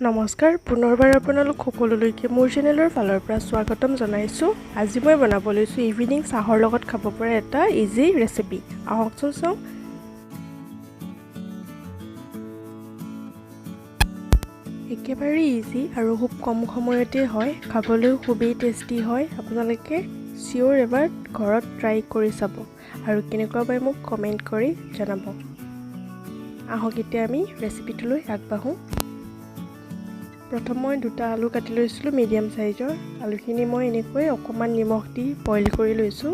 নমস্কাৰ পুনৰবাৰ আপোনালোক সকলোলৈকে মোৰ চেনেলৰ ফালৰ পৰা স্বাগতম জনাইছো। আজি মই বনাব লৈছো ইভিনিং চাহৰ লগত খাব পৰা এটা ইজি ৰেচিপি। আহকচোন চাওঁ। একেবাৰে ইজি আৰু খুব কম সময়তে হয়, খাবলৈ খুবেই টেষ্টি হয়। আপোনালোকে চিঅ'ৰ এবাৰ ঘৰত ট্ৰাই কৰি চাব আৰু কেনেকুৱা পায় মোক কমেণ্ট কৰি জনাব। আহক এতিয়া আমি ৰেচিপিটোলৈ আগবাঢ়ো। প্ৰথম মই দুটা আলু কাটি লৈছিলোঁ মিডিয়াম সাইজৰ। আলুখিনি মই এনেকৈ অকণমান নিমখ দি বইল কৰি লৈছোঁ।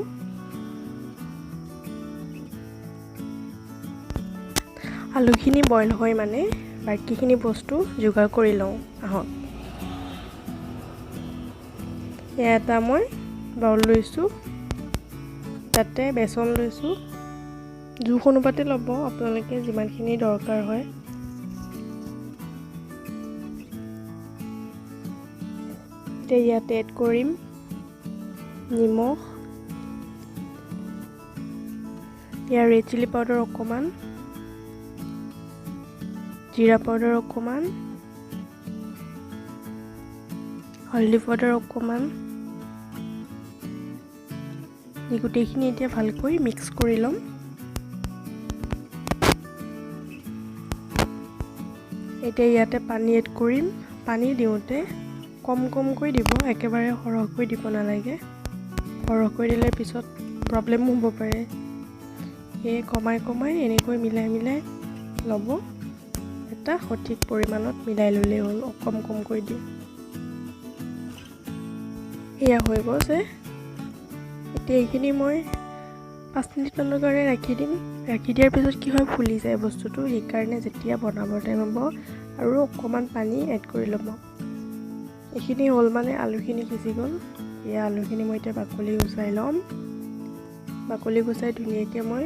আলুখিনি বইল হয় মানে বাকীখিনি বস্তু যোগাৰ কৰি লওঁ। আহক এয়া এটা মই বাউল লৈছোঁ, তাতে বেচন লৈছোঁ। জোখ অনুপাতে ল'ব আপোনালোকে যিমানখিনি দৰকাৰ হয়। ইয়াতে এড কৰিম নিমখ, ইয়াৰ ৰেড চিলি পাউডাৰ অকণমান, জিৰা পাউডাৰ অকণমান, হালধি পাউডাৰ অকণমান। এই গোটেইখিনি এতিয়া ভালকৈ মিক্স কৰি ল'ম। এতিয়া ইয়াতে পানী এড কৰিম। পানী দিওঁতে কম কমকৈ দিব, একেবাৰে সৰহকৈ দিব নালাগে। সৰহকৈ দিলে পিছত প্ৰব্লেমো হ'ব পাৰে। সেয়ে কমাই কমাই এনেকৈ মিলাই মিলাই ল'ব। এটা সঠিক পৰিমাণত মিলাই ল'লেই হ'ল, কম কমকৈ দি। এয়া হৈ গৈছে। এতিয়া এইখিনি মই 5 মিনিটমানৰ কাৰণে ৰাখি দিম। ৰাখি দিয়াৰ পিছত কি হয়, ফুলি যায় বস্তুটো। সেইকাৰণে যেতিয়া বনাবৰ টাইম হ'ব আৰু অকণমান পানী এড কৰি ল'ব। এইখিনি হ'ল মানে আলুখিনি সিজি গ'ল। এয়া আলুখিনি মই এতিয়া বাকলি গুচাই ল'ম। বাকলি গুচাই ধুনীয়াকৈ মই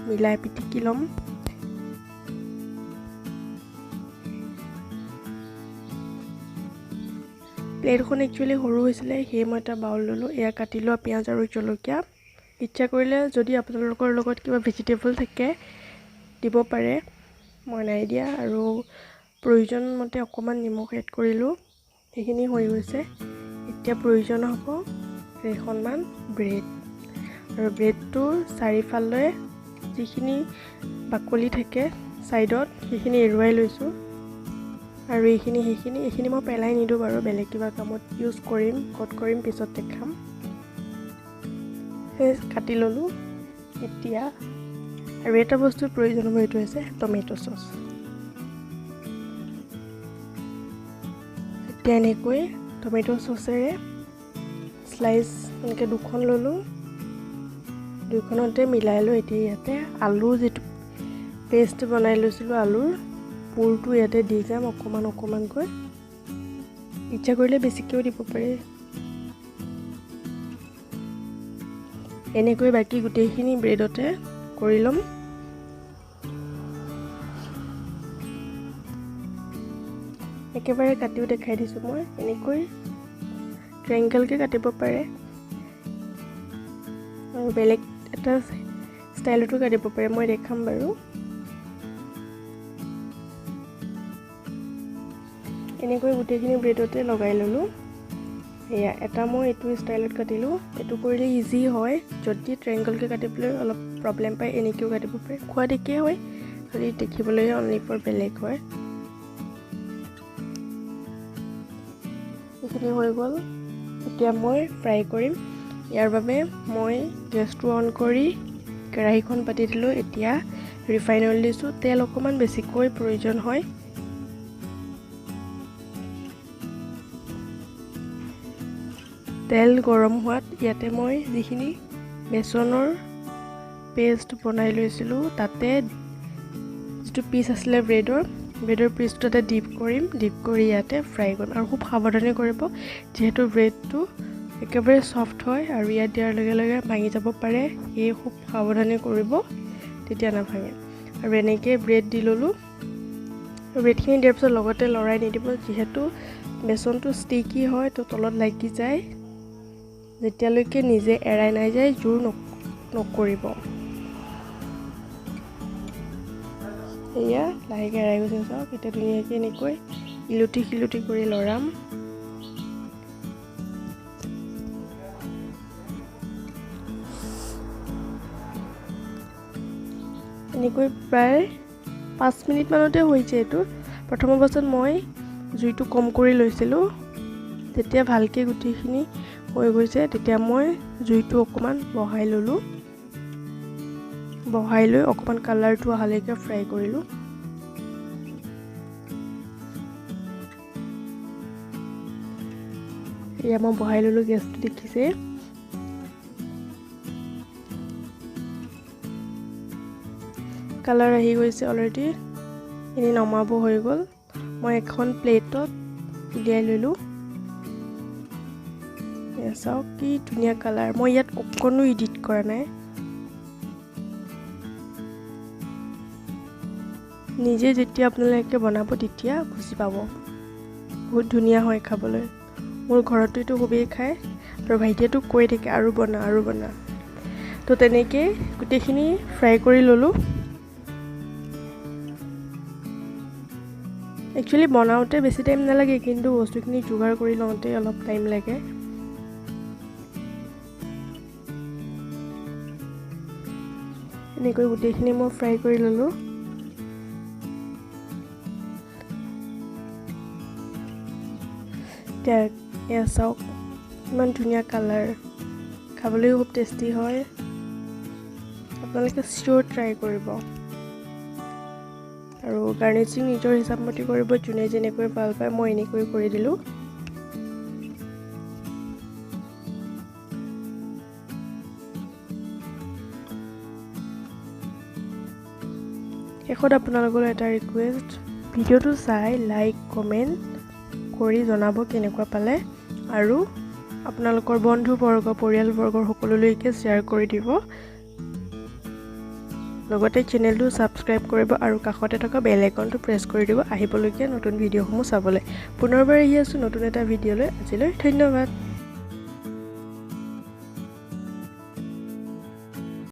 মিলাই পিটিকি ল'ম। প্লেটখন একচুৱেলি সৰু হৈছিলে, সেয়ে মই এটা বাউল ল'লোঁ। এয়া কাটি লোৱা পিঁয়াজ আৰু জলকীয়া। ইচ্ছা কৰিলে যদি আপোনালোকৰ লগত কিবা ভেজিটেবল থাকে দিব পাৰে, মই নাই দিয়া। আৰু প্ৰয়োজন মতে অকণমান নিমখ এড কৰিলোঁ। সেইখিনি হৈ গৈছে। এতিয়া প্ৰয়োজন হ'ব কেইখনমান ব্ৰেড, আৰু ব্ৰেডটোৰ চাৰিওফালে যিখিনি বাকলি থাকে ছাইডত সেইখিনি এৰুৱাই লৈছোঁ। আৰু এইখিনি মই পেলাই নিদিওঁ বাৰু, বেলেগ কিবা কামত ইউজ কৰিম, কট কৰিম, পিছত দেখাম। সেই কাটি ল'লোঁ। এতিয়া আৰু এটা বস্তুৰ প্ৰয়োজন হ'ব, এইটো হৈছে টমেটো চচ। এতিয়া এনেকৈ টমেটো চচেৰে স্লাইচ এনেকৈ দুখন ল'লোঁ। দুইখনতে মিলাই লৈ এতিয়া ইয়াতে আলু যিটো পেষ্ট বনাই লৈছিলোঁ, আলুৰ পুৰটো ইয়াতে দি যাম অকণমান অকণমানকৈ। ইচ্ছা কৰিলে বেছিকৈও দিব পাৰে। এনেকৈ বাকী গোটেইখিনি ব্ৰেডতে কৰি ল'ম। একেবাৰে কাটিও দেখাই দিছোঁ মই। এনেকৈ ট্ৰায়েংগলকৈ কাটিব পাৰে আৰু বেলেগ এটা ষ্টাইলতো কাটিব পাৰে, মই দেখাম বাৰু। এনেকৈ গোটেইখিনি ব্ৰেডতে লগাই ল'লোঁ। এয়া এটা মই এইটো ষ্টাইলত কাটিলোঁ। এইটো কৰিলে ইজি হয়। যদি ট্ৰায়েংগলকৈ কাটিবলৈ অলপ প্ৰব্লেম পায়, এনেকৈও কাটিব পাৰে। খোৱাদ একেই হয়, খালি দেখিবলৈ অনলি ফৰ বেলেগ হয়। এইখিনি হৈ গ'ল। এতিয়া মই ফ্ৰাই কৰিম। ইয়াৰ বাবে মই গেছটো অন কৰি কেৰাহীখন পাতি দিলোঁ। এতিয়া ৰিফাইন অইল দিছোঁ। তেল অকণমান বেছিকৈ প্ৰয়োজন হয়। তেল গৰম হোৱাত ইয়াতে মই যিখিনি বেচনৰ পেষ্ট বনাই লৈছিলোঁ, তাতে যিটো পিচ আছিলে ব্ৰেডৰ পিচটো তাতে ডিপ কৰিম। ডিপ কৰি ইয়াতে ফ্ৰাই কৰিম। আৰু খুব সাৱধানে কৰিব, যিহেতু ব্ৰেডটো একেবাৰে ছফ্ট হয় আৰু ইয়াত দিয়াৰ লগে লগে ভাঙি যাব পাৰে। সেয়ে খুব সাৱধানে কৰিব, তেতিয়া নাভাঙে। আৰু এনেকৈ ব্ৰেড দি ল'লোঁ। ব্ৰেডখিনি দিয়াৰ পিছত লগতে লৰাই নিদিব, যিহেতু বেচনটো ষ্টিকি হয়, তো তলত লাগি যায়। যেতিয়ালৈকে নিজে এৰাই নাযায় জোৰ নকৰিব। এয়া লাহেকৈ এৰাই গৈছে চাওক। এতিয়া ধুনীয়াকৈ এনেকৈ ইলুটি খিলুটি কৰি লৰাম এনেকৈ প্ৰায় 5 মিনিট মানতে হৈছে এইটো প্ৰথম অৱস্থাত মই জুইটো কম কৰি লৈছিলোঁ তেতিয়া ভালকৈ গুটিখিনি হৈ গৈছে তেতিয়া মই জুইটো অকমান বঢ়াই ললোঁ বঢ়াই লৈ অকমান কালাৰটো আহালৈকে ফ্ৰাই কৰিলোঁ এয়া মই বঢ়াই ললোঁ গেছটো দেখিছে কালাৰ আহি গৈছে অলৰেডি এনে নমাব হৈ গ'ল মই এখন প্লেটত উলিয়াই ললোঁ চাওক কি ধুনীয়া কালাৰ মই ইয়াত অকণো এডিট কৰা নাই নিজে যেতিয়া আপোনালোকে বনাব তেতিয়া বুজি পাব বহুত ধুনীয়া হয় খাবলৈ মোৰ ঘৰতো এইটো খুবেই খায় আৰু ভাইটিয়েটো কৈ থাকে আৰু বনা তো তেনেকৈ গোটেইখিনি ফ্ৰাই কৰি ললোঁ একচুৱেলি বনাওঁতে বেছি টাইম নালাগে কিন্তু বস্তুখিনি যোগাৰ কৰি লওঁতে অলপ টাইম লাগে এনেকৈ গোটেইখিনি মই ফ্ৰাই কৰি ললোঁ এয়া চাওক ইমান ধুনীয়া কালাৰ খাবলৈও খুব টেষ্টি হয় আপোনালোকে চিয়ৰ ট্ৰাই কৰিব আৰু গাৰ্নিচিং নিজৰ হিচাপমতে কৰিব যোনে যেনেকৈ ভাল পায় মই এনেকৈ কৰি দিলোঁ শেষত আপোনালোকৰ এটা ৰিকুৱেষ্ট ভিডিঅ'টো চাই লাইক কমেণ্ট কৰি জনাব কেনেকুৱা পালে আৰু আপোনালোকৰ বন্ধুবৰ্গ পৰিয়ালবৰ্গৰ সকলোলৈকে শ্বেয়াৰ কৰি দিব লগতে চেনেলটো সাবস্ক্ৰাইব কৰিব আৰু কাষতে থকা বেল আইকনটো প্ৰেছ কৰি দিব আহিবলগীয়া নতুন ভিডিঅ'সমূহ চাবলৈ পুনৰবাৰ আহি আছো নতুন এটা ভিডিঅ'লৈ আজিলৈ ধন্যবাদ